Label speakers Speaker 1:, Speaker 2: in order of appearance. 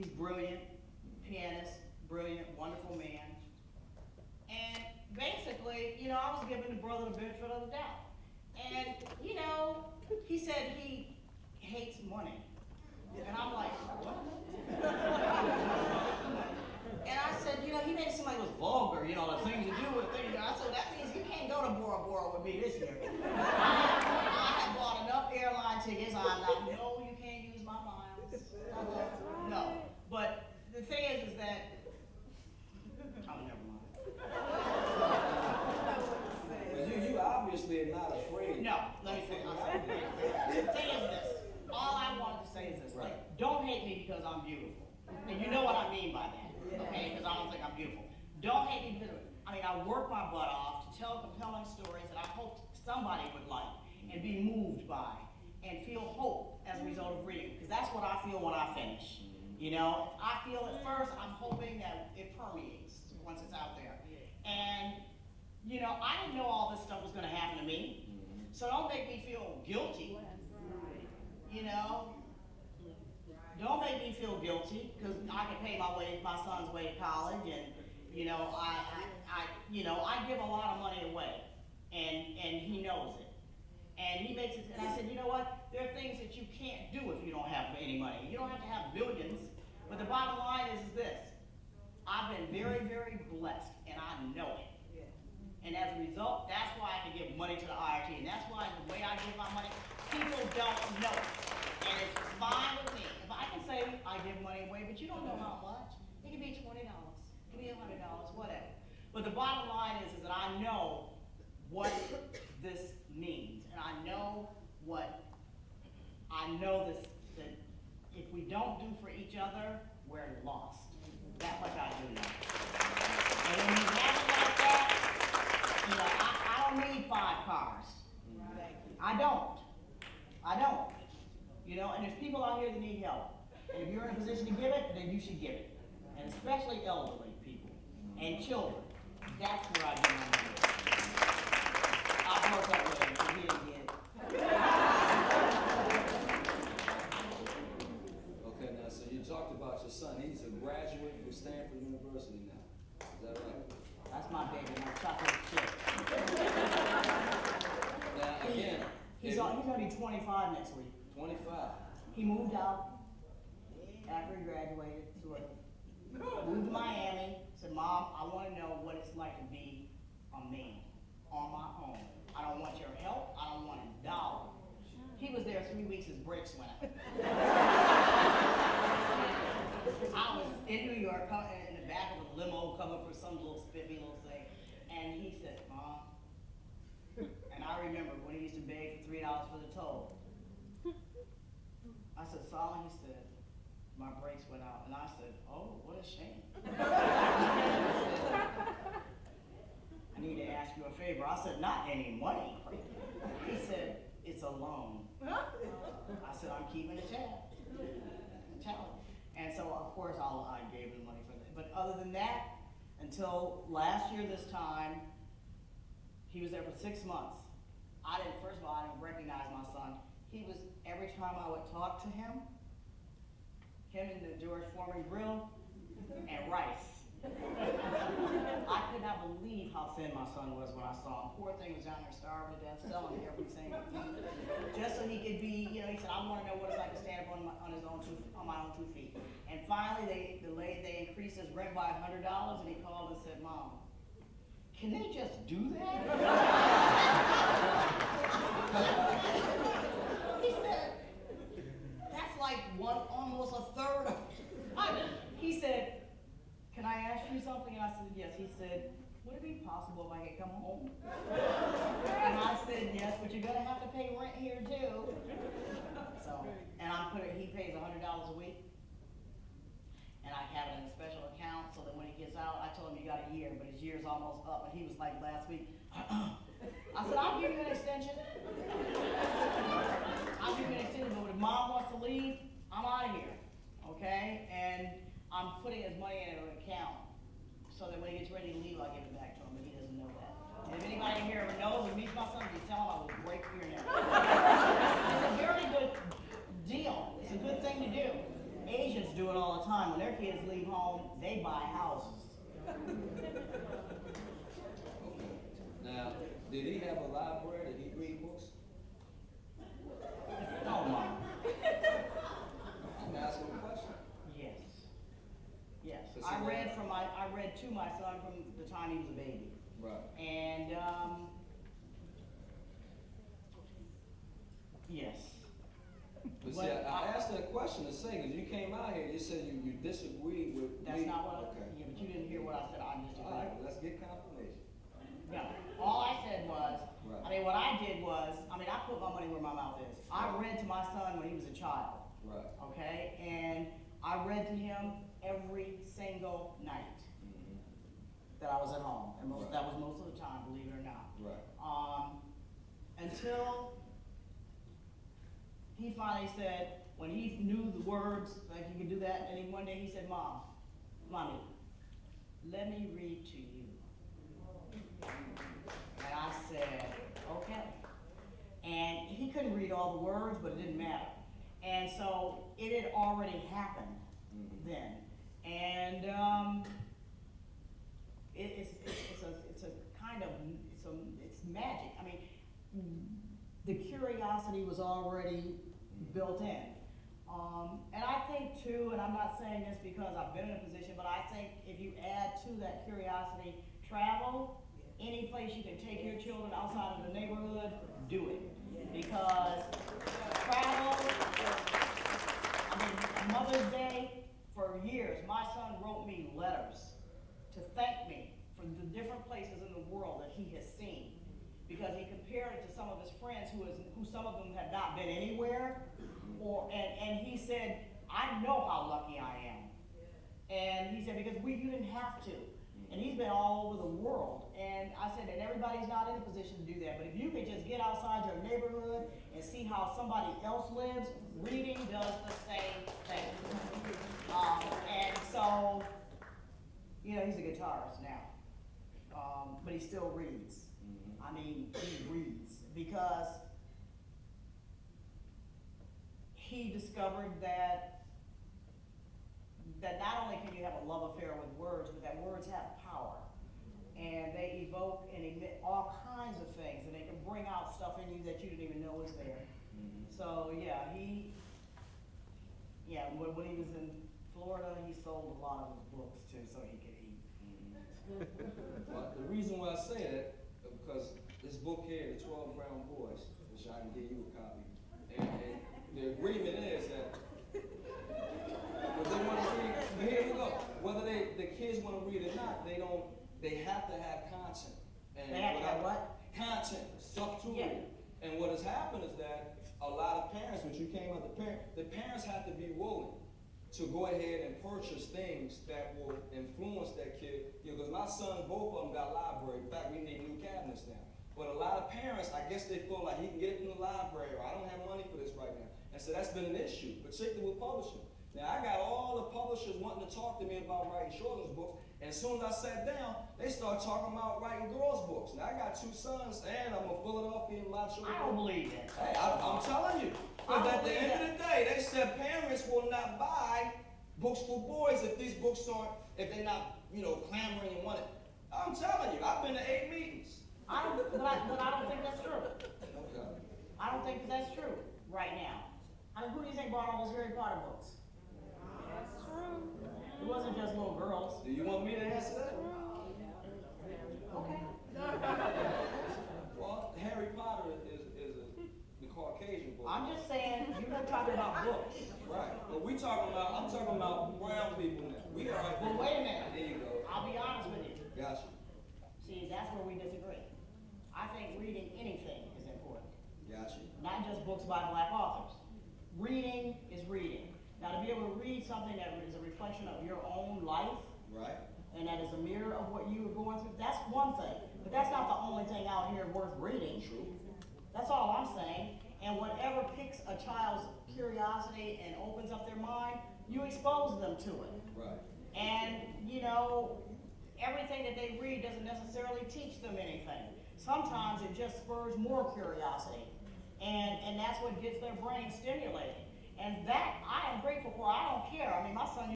Speaker 1: He's brilliant, pianist, brilliant, wonderful man. And basically, I was giving the brother the benefit of the doubt. And, he said he hates money. And I'm like, what? And I said, he made it seem like it was vulgar, the things you do with things. I said, that means you can't go to Bora Bora with me this year. I have bought enough airline tickets. I'm like, no, you can't use my miles. No. But the thing is that, never mind.
Speaker 2: You obviously are not afraid.
Speaker 1: No, let me say, the thing is this. All I wanted to say is this.
Speaker 2: Right.
Speaker 1: Don't hate me because I'm beautiful. And you know what I mean by that, okay? Because I don't think I'm beautiful. Don't hate me because, I work my butt off to tell compelling stories that I hope somebody would like and be moved by and feel hope as a result of reading. Because that's what I feel when I finish. If I feel it first, I'm hoping that it permeates once it's out there. And, I didn't know all this stuff was going to happen to me. So don't make me feel guilty. Don't make me feel guilty because I can pay my son's way to college, and I give a lot of money away, and he knows it, and he makes it. And I said, you know what? There are things that you can't do if you don't have any money. You don't have to have billions, but the bottom line is this: I've been very, very blessed, and I know it. And as a result, that's why I can give money to the IRT, and that's why the way I give my money, people don't know it. And it's fine with me. If I can say I give money away, but you don't know how much, it can be $20, it can be $100, whatever. But the bottom line is that I know what this means, and I know this, that if we don't do for each other, we're lost. That's what I do know. And when you have it like that, I don't need 5 cars. I don't. And there's people out here that need help. And if you're in a position to give it, then you should give it. And especially elderly people and children. That's where I give my money. I'll work that way if he didn't get it.
Speaker 2: Okay, now, so you talked about your son. He's a graduate from Stanford University now. Is that right?
Speaker 1: That's my baby, my chocolate chip.
Speaker 2: Now, again,
Speaker 1: He's going to be 25 next week.
Speaker 2: 25.
Speaker 1: He moved out after he graduated, sort of. Moved to Miami, said, Mom, I want to know what it's like to be a man on my own. I don't want your help. I don't want a dollar. He was there 3 weeks, his brakes went out. I was in New York, in the back of a limo, coming for some little spiffy little thing, and he said, Mom, and I remember when he used to beg for $3 for the toll. I said, Solomon, he said, my brakes went out. And I said, oh, what a shame. I need to ask you a favor. I said, not any money. He said, it's a loan. I said, I'm keeping a tab. And so, of course, I gave him money for that. But other than that, until last year this time, he was there for 6 months. First of all, I didn't recognize my son. He was, every time I would talk to him in the George Foreman grill, and rice. I could not believe how thin my son was when I saw him. Poor thing was down there starving to death, selling everything, just so he could be, he said, I want to know what it's like to stand up on my own 2 feet. And finally, they increased his rent by $100, and he called and said, Mom, can they just do that? He said, that's like almost a third of, he said, can I ask you something? And I said, yes. He said, would it be possible if I could come home? And I said, yes, but you're gonna have to pay rent here too. So, and he pays $100 a week. And I have it in a special account so that when he gets out, I told him you got a year, but his year's almost up. And he was like last week, I said, I'll give you an extension. I'll give you an extension, but if Mom wants to leave, I'm out of here, okay? And I'm putting his money in an account so that when he gets ready to leave, I'll give it back to him, but he doesn't know that. And if anybody here ever knows or meets my son, you tell him I will break your neck. It's a very good deal. It's a good thing to do. Asians do do it all the time. When their kids leave home, they buy houses.
Speaker 2: Okay. Now, did he have a library? Did he read books?
Speaker 1: Oh my.
Speaker 2: I'm asking a question.
Speaker 1: Yes. Yes.
Speaker 2: So
Speaker 1: I
Speaker 2: see
Speaker 1: read
Speaker 2: that-
Speaker 1: I read to my son from the time he was a baby.
Speaker 2: Right.
Speaker 1: And yes.
Speaker 2: But see,
Speaker 1: But
Speaker 2: I asked that question to say, because you came out here, you said you disagreed with
Speaker 1: That's
Speaker 2: me.
Speaker 1: not what
Speaker 2: Okay.
Speaker 1: yeah, but you didn't hear what I said. I just
Speaker 2: All right, well, let's get confirmation.
Speaker 1: No, all I said was,
Speaker 2: Right.
Speaker 1: I mean, what I did was, I put my money where my mouth is. I read to my son when he was a child,
Speaker 2: Right.
Speaker 1: okay? And I read to him every single night
Speaker 2: Mhm.
Speaker 1: that I was at home. And
Speaker 2: Right.
Speaker 1: that was most of the time, believe it or not.
Speaker 2: Right.
Speaker 1: Until he finally said, when he knew the words, like he could do that, and then one day he said, Mommy, let me read to you. And I said, okay. And he couldn't read all the words, but it didn't matter. And so it had already happened
Speaker 2: Mhm.
Speaker 1: then. And it's magic. I mean, the curiosity was already built in. And I think too, and I'm not saying this because I've been in a position, but I think if you add to that curiosity travel, any place you can take your children outside of the neighborhood, do it. Because travel, Mother's Day, for years, my son wrote me letters to thank me for the different places in the world that he has seen. Because he compared it to some of his friends who some of them had not been anywhere, and he said, I know how lucky I am. And he said, because you didn't have to. And he's been all over the world. And I said, and everybody's not in a position to do that. But if you could just get outside your neighborhood and see how somebody else lives, reading does the same thing. And so, he's a guitarist now. But he still reads. He reads because he discovered that not only can you have a love affair with words, but that words have power. And they evoke and emit all kinds of things, and they can bring out stuff in you that you didn't even know was there. So when he was in Florida, he sold a lot of his books too, so he could eat.
Speaker 2: Well, the reason why I say that, because this book here, The 12 Brown Boys, which I can give you a copy, and the agreement is that whether they want to read, but here we go, whether the kids want to read or not, they have to have content. And
Speaker 1: They have to have what?
Speaker 2: Content, stuff to
Speaker 1: Yeah.
Speaker 2: read. And what has happened is that a lot of parents, when you came out, the parents have to be willing to go ahead and purchase things that will influence that kid. Because my sons, both of them got library. In fact, we need new cabinets now. But a lot of parents, I guess they feel like he can get it from the library, or I don't have money for this right now. And so that's been an issue, particularly with publishing. Now, I got all the publishers wanting to talk to me about writing children's books, and as soon as I sat down, they started talking about writing girls' books. Now, I got 2 sons, and I'm a Philadelphia and my children.
Speaker 1: I don't believe that.
Speaker 2: Hey, I'm telling you. Because at the end of the day, they said parents will not buy books for boys if these books if they're not, clamoring and wanting. I'm telling you, I've been to 8 meetings.
Speaker 1: But I don't think that's true.
Speaker 2: Okay.
Speaker 1: I don't think that's true right now. Who do you think bought all those Harry Potter books?
Speaker 3: That's true.
Speaker 1: It wasn't just little girls.
Speaker 2: Do you want me to answer that?
Speaker 1: Okay.
Speaker 2: Well, Harry Potter is the Caucasian book.
Speaker 1: I'm just saying, you were talking about books.
Speaker 2: Right. But I'm talking about brown people now. We are.
Speaker 1: Well, wait a minute.
Speaker 2: There you go.
Speaker 1: I'll be honest with you.
Speaker 2: Gotcha.
Speaker 1: See, that's where we disagree. I think reading anything is important.
Speaker 2: Gotcha.
Speaker 1: Not just books by Black authors. Reading is reading. Now, to be able to read something that is a reflection of your own life,
Speaker 2: Right.
Speaker 1: and that is a mirror of what you were going through, that's one thing. But that's not the only thing out here worth reading.
Speaker 2: True.
Speaker 1: That's all I'm saying. And whatever piques a child's curiosity and opens up their mind, you expose them to it.
Speaker 2: Right.
Speaker 1: And, everything that they read doesn't necessarily teach them anything. Sometimes it just spurs more curiosity. And that's what gets their brain stimulated. And that, I am grateful for. I don't care. I mean, my son